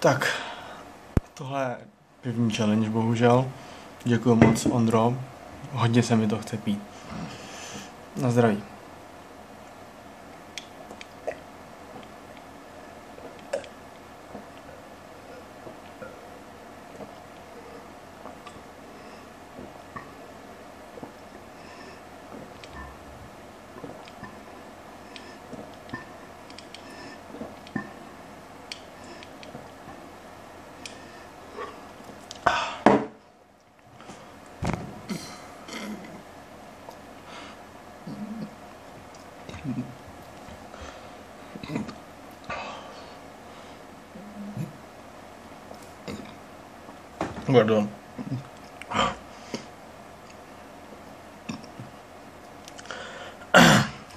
Tak, tohle je první challenge, bohužel. Děkuji moc, Ondro. Hodně se mi to chce pít. Na zdraví. Pardon.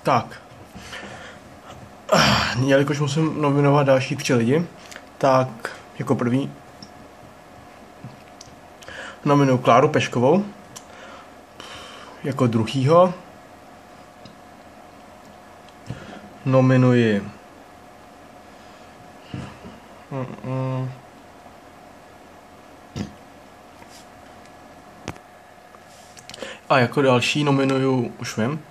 Tak. Jelikož musím nominovat další 3 lidi, tak jako první nominuju Kláru Peškovou. Jako druhýho nominuji a jako další nominuju, už vím,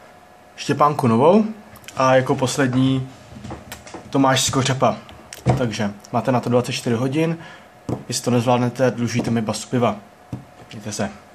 Štěpánku Novou a jako poslední Tomáš Skořepa. Takže máte na to 24 hodin, jestli to nezvládnete, dlužíte mi basu piva. Mějte se.